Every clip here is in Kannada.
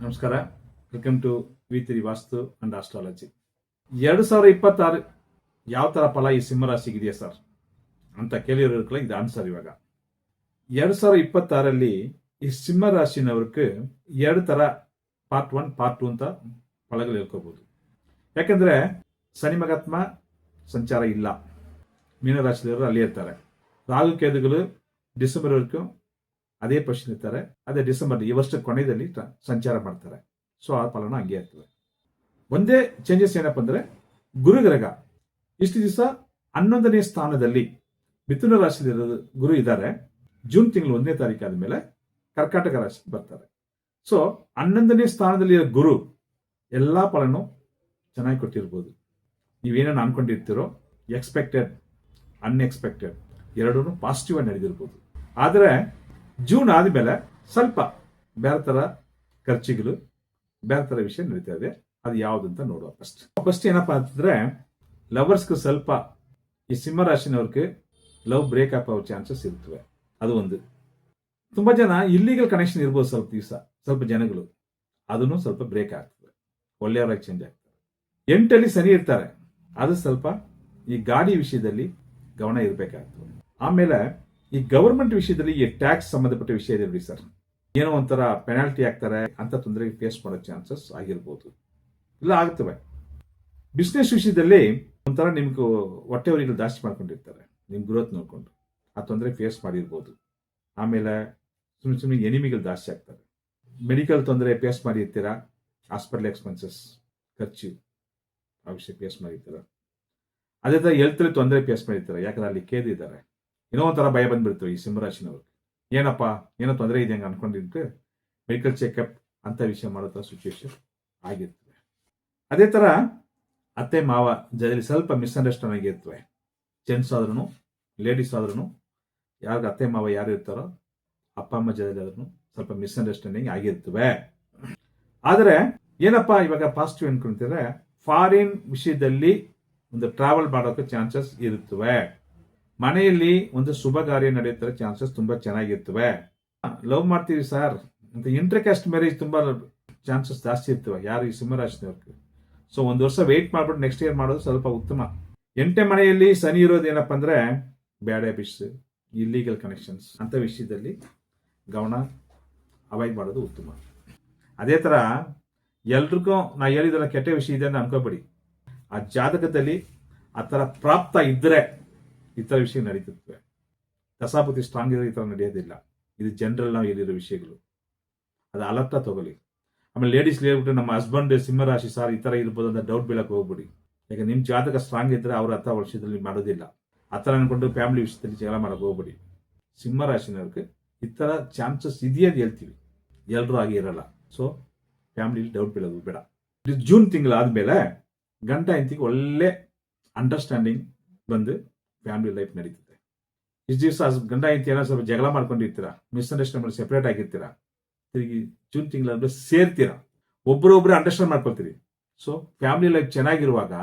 ನಮಸ್ಕಾರ. ವೆಲ್ಕಮ್ ಟು ವಿ3 ವಾಸ್ತು ಅಂಡ್ ಆಸ್ಟ್ರಾಲಜಿ. 2026 ಯಾವ ತರ ಫಲ ಈ ಸಿಂಹರಾಶಿಗಿದೆಯಾ ಸರ್ ಅಂತ ಕೇಳಿರೋರ್ಕಲ್ಲ ಇದು ಆನ್ಸರ್. ಇವಾಗ 2026 ಈ ಸಿಂಹರಾಶಿನವ್ರಿಗೆ ಎರಡು ತರ ಪಾರ್ಟ್ 1 ಪಾರ್ಟ್ 2 ಅಂತ ಫಲಗಳು ಹೇಳ್ಕೋಬಹುದು. ಯಾಕಂದ್ರೆ ಶನಿ ಮಹಾತ್ಮ ಸಂಚಾರ ಇಲ್ಲ, ಮೀನರಾಶಿಯವರು ಅಲ್ಲಿ ಇರ್ತಾರೆ. ರಾಹು ಕೇತುಗಳು ಡಿಸೆಂಬರ್ ವರೆಗೂ ಅದೇ ಪೊಸಿಷನ್ ಇರ್ತಾರೆ. ಅದೇ ಡಿಸೆಂಬರ್ ಈ ವರ್ಷದ ಕೊನೆಯಲ್ಲಿ ಸಂಚಾರ ಮಾಡ್ತಾರೆ. ಸೊ ಆ ಫಲನ ಹಂಗೆ ಇರ್ತದೆ. ಒಂದೇ ಚೇಂಜಸ್ ಏನಪ್ಪ ಅಂದ್ರೆ ಗುರುಗ್ರಹ ಇಷ್ಟು ದಿವಸ 11ನೇ ಸ್ಥಾನದಲ್ಲಿ ಮಿಥುನ ರಾಶಿಯಲ್ಲಿ ಗುರು ಇದ್ದಾರೆ. ಜೂನ್ ತಿಂಗಳು 1ನೇ ತಾರೀಕು ಆದ್ಮೇಲೆ ಕರ್ಕಾಟಕ ರಾಶಿ ಬರ್ತಾರೆ. ಸೊ 11ನೇ ಸ್ಥಾನದಲ್ಲಿ ಗುರು ಎಲ್ಲಾ ಫಲನು ಚೆನ್ನಾಗಿ ಕೊಟ್ಟಿರ್ಬೋದು. ನೀವೇನೇನು ಅನ್ಕೊಂಡಿರ್ತೀರೋ ಎಕ್ಸ್ಪೆಕ್ಟೆಡ್ ಅನ್ಎಕ್ಸ್ಪೆಕ್ಟೆಡ್ ಎರಡೂ ಪಾಸಿಟಿವ್ ಆಗಿ ನಡೆದಿರ್ಬೋದು. ಆದರೆ ಜೂನ್ ಆದ್ಮೇಲೆ ಸ್ವಲ್ಪ ಬೇರೆ ತರ ಖರ್ಚುಗಳು ಬೇರೆ ತರ ವಿಷಯ ನಡೀತಾ ಇದೆ. ಅದು ಯಾವ್ದು ಅಂತ ನೋಡುವ. ಫಸ್ಟ್ ಏನಪ್ಪಾ ಅಂತಂದ್ರೆ ಲವರ್ಸ್ಗೆ ಸ್ವಲ್ಪ ಈ ಸಿಂಹರಾಶಿನವ್ರಿಗೆ ಲವ್ ಬ್ರೇಕಪ್ ಆಗೋ ಚಾನ್ಸಸ್ ಇರ್ತವೆ. ಅದು ಒಂದು. ತುಂಬಾ ಜನ ಇಲ್ಲಿಗಲ್ ಕನೆಕ್ಷನ್ ಇರ್ಬೋದು ಸ್ವಲ್ಪ ದಿವಸ, ಸ್ವಲ್ಪ ಜನಗಳು ಅದನ್ನು ಸ್ವಲ್ಪ ಬ್ರೇಕ್ ಆಗ್ತದೆ, ಒಳ್ಳೆಯವರಾಗಿ ಚೇಂಜ್ ಆಗ್ತದೆ. 8ರಲ್ಲಿ ಶನಿ ಇರ್ತಾರೆ, ಅದು ಸ್ವಲ್ಪ ಈ ಗಾಡಿ ವಿಷಯದಲ್ಲಿ ಗಮನ ಇರಬೇಕಾಗ್ತದೆ. ಆಮೇಲೆ ಈ ಗವರ್ಮೆಂಟ್ ವಿಷಯದಲ್ಲಿ ಈ ಟ್ಯಾಕ್ಸ್ ಸಂಬಂಧಪಟ್ಟ ವಿಷಯ ಇದೆ ಸರ್, ಏನೋ ಒಂಥರ ಪೆನಾಲ್ಟಿ ಆಗ್ತಾರೆ ಅಂತ ತೊಂದರೆ ಫೇಸ್ ಮಾಡೋ ಚಾನ್ಸಸ್ ಆಗಿರ್ಬೋದು, ಇಲ್ಲ ಆಗ್ತವೆ. ಬಿಸ್ನೆಸ್ ವಿಷಯದಲ್ಲಿ ಒಂಥರ ನಿಮ್ಗೆ ಹೊಟ್ಟೆ ಹೊರಿಗಳು ಜಾಸ್ತಿ ಮಾಡ್ಕೊಂಡಿರ್ತಾರೆ, ನಿಮ್ ಗ್ರೋತ್ ನೋಡ್ಕೊಂಡು ಆ ತೊಂದರೆ ಫೇಸ್ ಮಾಡಿರ್ಬೋದು. ಆಮೇಲೆ ಸುಮ್ಮನೆ ಎನಿಮಿಗಳು ಜಾಸ್ತಿ ಆಗ್ತಾರೆ. ಮೆಡಿಕಲ್ ತೊಂದರೆ ಫೇಸ್ ಮಾಡಿರ್ತೀರಾ, ಹಾಸ್ಪಿಟಲ್ ಎಕ್ಸ್ಪೆನ್ಸಸ್ ಖರ್ಚು ಆ ವಿಷಯ ಫೇಸ್ ಮಾಡಿರ್ತೀರ. ಅದೇ ತರ ಹೆಲ್ತ್ ತೊಂದರೆ ಫೇಸ್ ಮಾಡಿರ್ತಾರೆ, ಯಾಕಂದ್ರೆ ಅಲ್ಲಿ ಕೇದು ಇದ್ದಾರೆ. ಏನೋ ಒಂಥರ ಭಯ ಬಂದ್ಬಿಡ್ತವೆ ಈ ಸಿಂಹರಾಶಿನವ್ರಿಗೆ. ಏನಪ್ಪಾ ಏನೋ ತೊಂದರೆ ಇದೆ ಹಂಗೆ ಅನ್ಕೊಂಡಿದ್ರೆ ಮೆಡಿಕಲ್ ಚೆಕಪ್ ಅಂತ ವಿಷಯ ಮಾಡೋ ತರ ಸಿಚುವೇಶನ್ ಆಗಿರ್ತವೆ. ಅದೇ ತರ ಅತ್ತೆ ಮಾವ ಜೊತೆಲಿ ಸ್ವಲ್ಪ ಮಿಸ್ಅಂಡರ್ಸ್ಟ್ಯಾಂಡ್ ಆಗಿರ್ತವೆ. ಜೆಂಟ್ಸ್ ಆದ್ರೂ ಲೇಡೀಸ್ ಆದ್ರೂ ಯಾರಿಗೆ ಅತ್ತೆ ಮಾವ ಯಾರು ಇರ್ತಾರೋ ಅಪ್ಪ ಅಮ್ಮ ಜೊತೆಲಿ ಆದ್ರೂ ಸ್ವಲ್ಪ ಮಿಸ್ಅಂಡರ್ಸ್ಟ್ಯಾಂಡಿಂಗ್ ಆಗಿರ್ತವೆ. ಆದರೆ ಏನಪ್ಪಾ ಇವಾಗ ಪಾಸಿಟಿವ್ ಅನ್ಕೊಂತಾರೆ, ಫಾರಿನ್ ವಿಷಯದಲ್ಲಿ ಒಂದು ಟ್ರಾವೆಲ್ ಮಾಡೋಕೆ ಚಾನ್ಸಸ್ ಇರುತ್ತವೆ. ಮನೆಯಲ್ಲಿ ಒಂದು ಶುಭ ಕಾರ್ಯ ನಡೆಯುತ್ತಾರೆ, ಚಾನ್ಸಸ್ ತುಂಬಾ ಚೆನ್ನಾಗಿರ್ತವೆ. ಲವ್ ಮಾಡ್ತೀವಿ ಸರ್ ಅಂತ ಇಂಟರ್ ಕ್ಯಾಸ್ಟ್ ಮ್ಯಾರೇಜ್ ತುಂಬಾ ಚಾನ್ಸಸ್ ಜಾಸ್ತಿ ಇರ್ತವೆ ಯಾರು ಈ ಸಿಂಹರಾಶಿನವ್ರಿಗೆ. ಸೊ ಒಂದು ವರ್ಷ ವೆಯ್ಟ್ ಮಾಡ್ಬಿಟ್ಟು ನೆಕ್ಸ್ಟ್ ಇಯರ್ ಮಾಡೋದು ಸ್ವಲ್ಪ ಉತ್ತಮ. 8ನೇ ಮನೆಯಲ್ಲಿ ಶನಿ ಇರೋದು ಏನಪ್ಪ ಅಂದ್ರೆ ಬ್ಯಾಡ್ ಹ್ಯಾಬಿಟ್ಸ್, ಇಲ್ಲಿಗಲ್ ಕನೆಕ್ಷನ್ಸ್ ಅಂತ ವಿಷಯದಲ್ಲಿ ಗಮನ ಅವಾಯ್ಡ್ ಮಾಡೋದು ಉತ್ತಮ. ಅದೇ ತರ ಎಲ್ರಿಗೂ ನಾ ಹೇಳಿದಲ್ಲ ಕೆಟ್ಟ ವಿಷಯ ಇದೆ ಅಂತ ಅನ್ಕೋಬೇಡಿ. ಆ ಜಾತಕದಲ್ಲಿ ಆ ತರ ಪ್ರಾಪ್ತ ಇದ್ರೆ ಈ ತರ ವಿಷಯ ನಡೀತಿರ್ತವೆ. ದಶಾಪತಿ ಸ್ಟ್ರಾಂಗ್ ಇದ್ರೆ ಈ ತರ ನಡೆಯೋದಿಲ್ಲ. ಇದು ಜನರಲ್ ನಾವು ಹೇಳಿರೋ ವಿಷಯಗಳು, ಅದು ಅಲರ್ಟ ತಗೊಳ್ಳಿ. ಆಮೇಲೆ ಲೇಡೀಸ್ ಹೇಳ್ಬಿಟ್ಟು ನಮ್ಮ ಹಸ್ಬೆಂಡ್ ಸಿಂಹರಾಶಿ ಸಾರ್ ಈ ತರ ಇರ್ಬೋದು ಅಂತ ಡೌಟ್ ಬೀಳಕ್ಕೆ ಹೋಗ್ಬಿಡಿ. ಯಾಕಂದ್ರೆ ನಿಮ್ ಜಾತಕ ಸ್ಟ್ರಾಂಗ್ ಇದ್ರೆ ಅವ್ರ ಹತ್ರ ವರ್ಷದಲ್ಲಿ ಮಾಡೋದಿಲ್ಲ. ಆ ತರ ಅನ್ಕೊಂಡು ಫ್ಯಾಮಿಲಿ ವಿಷಯದಲ್ಲಿ ಜಗಳ ಮಾಡಕ್ಕೆ ಹೋಗ್ಬಿಡಿ. ಸಿಂಹರಾಶಿನವ್ರಿಗೆ ಈ ತರ ಚಾನ್ಸಸ್ ಇದೆಯಾ ಅಂತ ಹೇಳ್ತೀವಿ, ಎಲ್ಲರೂ ಆಗಿ ಇರಲ್ಲ. ಸೊ ಫ್ಯಾಮಿಲಿ ಡೌಟ್ ಬೀಳೋದು ಬೇಡ. ಜೂನ್ ತಿಂಗಳಾದ್ಮೇಲೆ ಗಂಡ ಹೆಂಡತಿಗೆ ಒಳ್ಳೆ ಅಂಡರ್ಸ್ಟ್ಯಾಂಡಿಂಗ್ ಬಂದು ಫ್ಯಾಮಿಲಿ ಲೈಫ್ ನಡೀತದೆ. ಇಷ್ಟು ದಿವಸ ಗಂಡ ಹೆಂಡತಿ ಏನೋ ಸ್ವಲ್ಪ ಜಗಳ ಮಾಡ್ಕೊಂಡಿರ್ತೀರಾ, ಮಿಸ್ಅಂಡರ್ಸ್ಟ್ಯಾಂಡ್ ಮಾಡಿ ಸೆಪರೇಟ್ ಆಗಿರ್ತೀರಾ, ತಿರುಗಿ ಜೂನ್ ತಿಂಗಳಾದ್ಮೇಲೆ ಸೇರ್ತೀರಾ, ಒಬ್ಬರೊಬ್ರು ಅಂಡರ್ಸ್ಟ್ಯಾಂಡ್ ಮಾಡ್ಕೊಳ್ತೀರಿ. ಸೊ ಫ್ಯಾಮಿಲಿ ಲೈಫ್ ಚೆನ್ನಾಗಿರುವಾಗ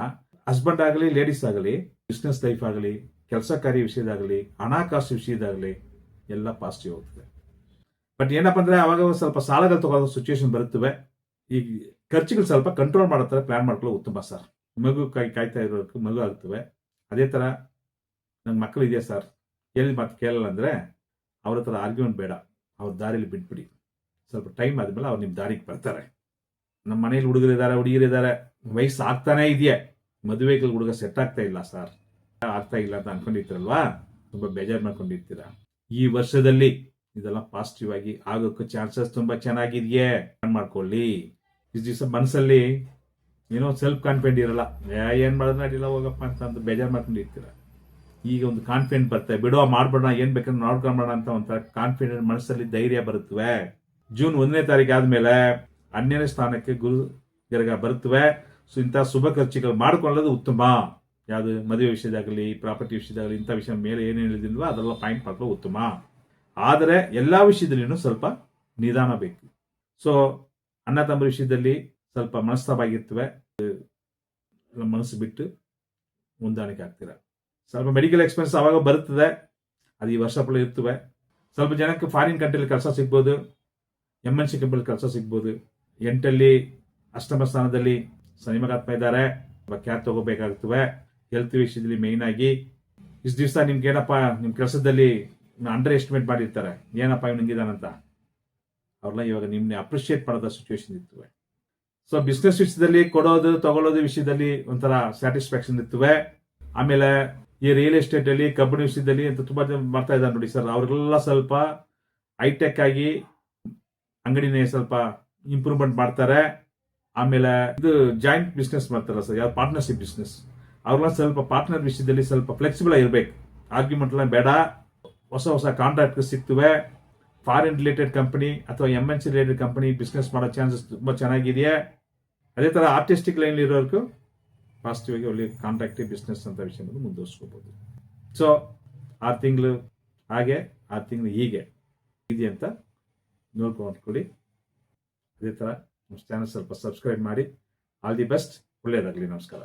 ಹಸ್ಬೆಂಡ್ ಆಗಲಿ ಲೇಡೀಸ್ ಆಗಲಿ, ಬಿಸ್ನೆಸ್ ಲೈಫ್ ಆಗಲಿ, ಕೆಲಸ ಕಾರ್ಯ ವಿಷಯದಾಗಲಿ, ಹಣಕಾಸು ವಿಷಯದಾಗಲಿ ಎಲ್ಲ ಪಾಸಿಟಿವ್ ಹೋಗ್ತದೆ. ಬಟ್ ಏನಪ್ಪ ಅಂದ್ರೆ ಅವಾಗ ಸ್ವಲ್ಪ ಸಾಲಗಳು ತಗೊಳ್ಳೋ ಸಿಚುವೇಶನ್ ಬರುತ್ತವೆ. ಈ ಖರ್ಚುಗಳು ಸ್ವಲ್ಪ ಕಂಟ್ರೋಲ್ ಮಾಡೋ ಪ್ಲಾನ್ ಮಾಡ್ಕೊಳ್ಳೋ ಉತ್ತಮ ಸರ್. ಮಗು ಕಾಯ್ತಾ ಇರೋದಕ್ಕೆ ಮಗು ಆಗ್ತವೆ. ಅದೇ ತರ ನನ್ನ ಮಕ್ಕಳು ಇದೆಯಾ ಸರ್ ಎಲ್ಲಿ ಮಾತು ಕೇಳಲ್ಲ ಅಂದ್ರೆ ಅವ್ರ ಹತ್ರ ಆರ್ಗ್ಯುಮೆಂಟ್ ಬೇಡ, ಅವ್ರ ದಾರಿಲಿ ಬಿಟ್ಬಿಡಿ. ಸ್ವಲ್ಪ ಟೈಮ್ ಆದ್ಮೇಲೆ ಅವ್ರು ನಿಮ್ ದಾರಿಗೆ ಬರ್ತಾರೆ. ನಮ್ಮ ಮನೇಲಿ ಹುಡುಗರಿದ್ದಾರೆ, ಹುಡುಗಿರಿದ್ದಾರೆ, ವಯಸ್ಸು ಆಗ್ತಾನೆ ಇದೆಯಾ, ಮದುವೆಗಳು ಹುಡುಗ ಸೆಟ್ ಆಗ್ತಾ ಇಲ್ಲ ಸರ್, ಆಗ್ತಾ ಇಲ್ಲ ಅಂತ ಅನ್ಕೊಂಡಿರ್ತೀರಲ್ವಾ, ತುಂಬಾ ಬೇಜಾರು ಮಾಡ್ಕೊಂಡಿರ್ತೀರಾ. ಈ ವರ್ಷದಲ್ಲಿ ಇದೆಲ್ಲ ಪಾಸಿಟಿವ್ ಆಗಿ ಆಗೋಕ್ಕೆ ಚಾನ್ಸಸ್ ತುಂಬಾ ಚೆನ್ನಾಗಿದೆಯೇ ಮಾಡ್ಕೊಳ್ಳಿ. ಇಷ್ಟು ದಿವಸ ಮನಸ್ಸಲ್ಲಿ ಏನೋ ಸೆಲ್ಫ್ ಕಾನ್ಫಿಡೆಂಟ್ ಇರಲ್ಲ, ಏನ್ ಮಾಡೋದು ನಡಿಲ್ಲ ಹೋಗಪ್ಪ ಅಂತ ಬೇಜಾರು ಮಾಡ್ಕೊಂಡಿರ್ತೀರ. ಈಗ ಒಂದು ಕಾನ್ಫಿಡೆಂಟ್ ಬರ್ತದೆ, ಬಿಡುವ ಮಾಡ್ಬೇಡ, ಏನ್ ಬೇಕಾದ್ರೆ ನೋಡ್ಕೊಂಬೇಡ ಅಂತ ಒಂಥರ ಕಾನ್ಫಿಡೆಂಟ್ ಮನಸ್ಸಲ್ಲಿ ಧೈರ್ಯ ಬರುತ್ತವೆ. ಜೂನ್ 1ನೇ ತಾರೀಕು ಆದ್ಮೇಲೆ 12ನೇ ಸ್ಥಾನಕ್ಕೆ ಗುರು ಗ್ರಹ ಬರುತ್ತವೆ. ಸೊ ಇಂಥ ಶುಭ ಖರ್ಚುಗಳು ಮಾಡ್ಕೊಳ್ಳೋದು ಉತ್ತಮ. ಯಾವುದು ಮದುವೆ ವಿಷಯದಾಗಲಿ, ಪ್ರಾಪರ್ಟಿ ವಿಷಯದಾಗಲಿ, ಇಂಥ ವಿಷಯ ಮೇಲೆ ಏನೇನು ಹೇಳಿದಿಲ್ವೋ ಅದೆಲ್ಲ ಪಾಯಿಂಟ್ ಮಾಡ್ಕೊಳ್ಳೋದು ಉತ್ತಮ. ಆದರೆ ಎಲ್ಲಾ ವಿಷಯದಲ್ಲಿನೂ ಸ್ವಲ್ಪ ನಿಧಾನ ಬೇಕು. ಸೊ ಅಣ್ಣ ತಮ್ಮ ವಿಷಯದಲ್ಲಿ ಸ್ವಲ್ಪ ಮನಸ್ತಾಪ ಆಗಿರ್ತವೆ, ಮನಸ್ಸು ಬಿಟ್ಟು ಹೊಂದಾಣಿಕೆ ಆಗ್ತೀರಾ. ಸ್ವಲ್ಪ ಮೆಡಿಕಲ್ ಎಕ್ಸ್ಪೆನ್ಸ್ ಅವಾಗ ಬರುತ್ತದೆ, ಅದು ಈ ವರ್ಷ ಫಲ ಇರ್ತವೆ. ಸ್ವಲ್ಪ ಜನಕ್ಕೆ ಫಾರಿನ್ ಕಂಟ್ರಿಲಿ ಕೆಲಸ ಸಿಗ್ಬೋದು, MNC ಕಂಪನಿ ಕೆಲಸ ಸಿಗ್ಬೋದು. ಎಂಟಲ್ಲಿ ಅಷ್ಟಮ ಸ್ಥಾನದಲ್ಲಿ ಶನಿ ಮಹಾತ್ಮ ಇದ್ದಾರೆ. ಕ್ಯಾರ್ ತಗೋಬೇಕಾಗ್ತವೆ. ಹೆಲ್ತ್ ವಿಷಯದಲ್ಲಿ ಮೇಯ್ನ್ ಆಗಿ ಇಷ್ಟು ದಿವಸ ನಿಮ್ಗೆ ಏನಪ್ಪ ನಿಮ್ಮ ಕೆಲಸದಲ್ಲಿ ಅಂಡರ್ ಎಸ್ಟಿಮೇಟ್ ಮಾಡಿರ್ತಾರೆ, ಏನಪ್ಪ ಇವ್ ನಿಂಗಿದಾನಂತ. ಅವ್ರನ್ನ ಇವಾಗ ನಿಮ್ನೆ ಅಪ್ರಿಷಿಯೇಟ್ ಮಾಡೋದ ಸಿಚುವೇಶನ್ ಇರ್ತವೆ. ಸೊ ಬಿಸ್ನೆಸ್ ವಿಷಯದಲ್ಲಿ ಕೊಡೋದು ತಗೊಳ್ಳೋದು ವಿಷಯದಲ್ಲಿ ಒಂಥರ ಸ್ಯಾಟಿಸ್ಫ್ಯಾಕ್ಷನ್ ಇರ್ತವೆ. ಆಮೇಲೆ ಈ ರಿಯಲ್ ಎಸ್ಟೇಟ್ ಅಲ್ಲಿ ಕಂಪನಿ ವಿಷಯದಲ್ಲಿ ಅಂತ ತುಂಬಾ ಜನ ಮಾಡ್ತಾ ಇದ್ದಾರೆ ನೋಡಿ ಸರ್, ಅವ್ರಿಗೆಲ್ಲ ಸ್ವಲ್ಪ ಹೈಟೆಕ್ ಆಗಿ ಅಂಗಡಿನೇ ಸ್ವಲ್ಪ ಇಂಪ್ರೂವ್ಮೆಂಟ್ ಮಾಡ್ತಾರೆ. ಆಮೇಲೆ ಇದು ಜಾಯಿಂಟ್ ಬಿಸ್ನೆಸ್ ಮಾಡ್ತಾರೆ ಸರ್, ಯಾವ್ದು ಪಾರ್ಟ್ನರ್ಶಿಪ್ ಬಿಸ್ನೆಸ್, ಅವ್ರನ್ನ ಸ್ವಲ್ಪ ಪಾರ್ಟ್ನರ್ ವಿಷಯದಲ್ಲಿ ಸ್ವಲ್ಪ ಫ್ಲೆಕ್ಸಿಬಲ್ ಆಗಿರ್ಬೇಕು. ಆರ್ಗ್ಯುಮೆಂಟ್ ಎಲ್ಲ ಬೇಡ. ಹೊಸ ಹೊಸ ಕಾಂಟ್ರಾಕ್ಟ್ ಸಿಗ್ತವೆ. ಫಾರಿನ್ ರಿಲೇಟೆಡ್ ಕಂಪನಿ ಅಥವಾ MNC ರಿಲೇಟೆಡ್ ಕಂಪನಿ ಬಿಸ್ನೆಸ್ ಮಾಡೋ ಚಾನ್ಸಸ್ ತುಂಬಾ ಚೆನ್ನಾಗಿದೆಯಾ. ಅದೇ ತರ ಆರ್ಟಿಸ್ಟಿಕ್ ಲೈನ್ ಇರೋರ್ಗೂ ಪಾಸಿಟಿವ್ ಆಗಿ ಒಳ್ಳೆ ಕಾಂಟ್ರಾಕ್ಟಿವ್ ಬಿಸ್ನೆಸ್ ಅಂತ ವಿಷಯ ಮುಂದುವರಿಸ್ಕೋಬಹುದು. ಸೊ 6 ತಿಂಗಳು ಹಾಗೆ 6 ತಿಂಗಳು ಹೀಗೆ ಇದೆಯಂತ ನೋಡ್ಕೊಂಡ್ಕೊಳ್ಳಿ. ಅದೇ ತರ ನಮ್ಮ ಚಾನಲ್ ಸ್ವಲ್ಪ ಸಬ್ಸ್ಕ್ರೈಬ್ ಮಾಡಿ. All the best. ಒಳ್ಳೆಯದಾಗಲಿ. ನಮಸ್ಕಾರ.